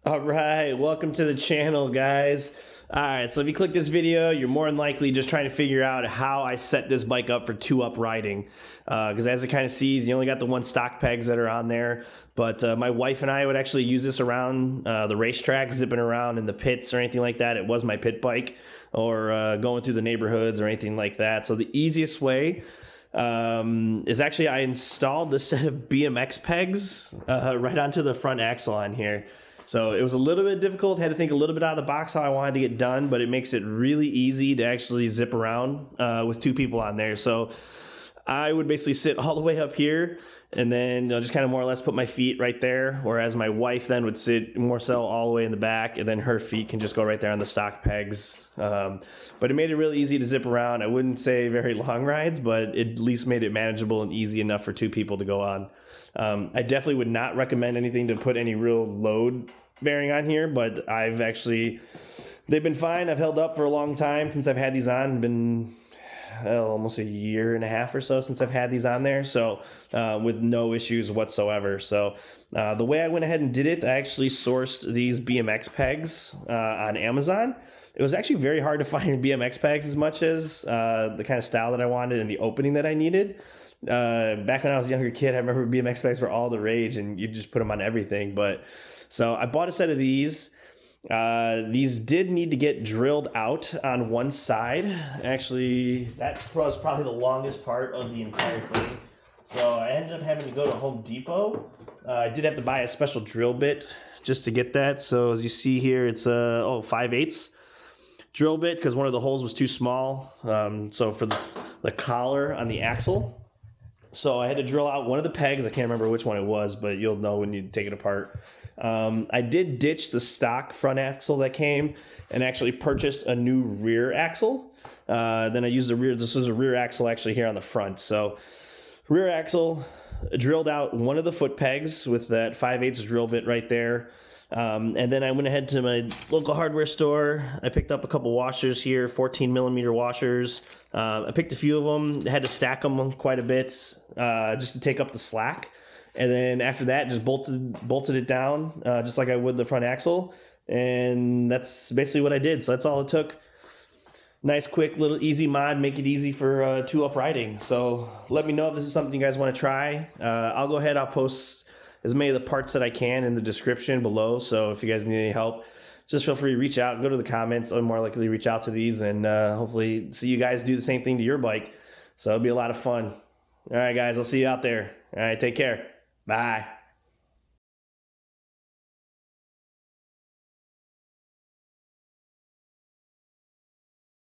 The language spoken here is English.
All right, welcome to the channel, guys. All right, so if you click this video, you're more than likely just trying to figure out how I set this bike up for two-up riding. Because as it kind of sees, you only got the one stock pegs that are on there. But my wife and I would actually use this around the racetrack, zipping around in the pits or anything like that. It was my pit bike, or going through the neighborhoods or anything like that. So the easiest way is actually I installed the set of BMX pegs right onto the front axle on here. So it was a little bit difficult, had to think a little bit out of the box how I wanted to get done, but it makes it really easy to actually zip around with two people on there. So I would basically sit all the way up here and then just kind of more or less put my feet right there, whereas my wife then would sit more so all the way in the back, and then her feet can just go right there on the stock pegs. But it made it really easy to zip around. I wouldn't say very long rides, but it at least made it manageable and easy enough for two people to go on. I definitely would not recommend anything to put any real load bearing on here, but they've been fine. I've held up for a long time since I've had these on. Been almost a year and a half or so since I've had these on there, so with no issues whatsoever. So the way I went ahead and did it, I actually sourced these BMX pegs on Amazon. It was actually very hard to find BMX pegs as much as the kind of style that I wanted and the opening that I needed. Back when I was a younger kid, I remember BMX pegs were all the rage and you just put them on everything. But so I bought a set of these. These did need to get drilled out on one side. Actually, that was probably the longest part of the entire thing. So I ended up having to go to Home Depot. I did have to buy a special drill bit just to get that. So as you see here, it's a 5/8 drill bit because one of the holes was too small. So for the collar on the axle. So I had to drill out one of the pegs. I can't remember which one it was, but you'll know when you take it apart. I did ditch the stock front axle that came and actually purchased a new rear axle. Then I used this was a rear axle actually here on the front. So rear axle, drilled out one of the foot pegs with that 5/8 drill bit right there. And then I went ahead to my local hardware store. I picked up a couple washers here, 14 millimeter washers. I picked a few of them, had to stack them quite a bit just to take up the slack. And then after that, just bolted it down just like I would the front axle. And that's basically what I did. So that's all it took. Nice, quick, little easy mod, make it easy for two-up riding. So let me know if this is something you guys want to try. I'll go ahead, I'll post as many of the parts that I can in the description below. So if you guys need any help, just feel free to reach out, go to the comments. I'm more likely to reach out to these and hopefully see you guys do the same thing to your bike. So it'll be a lot of fun. All right, guys, I'll see you out there. All right, take care. Bye.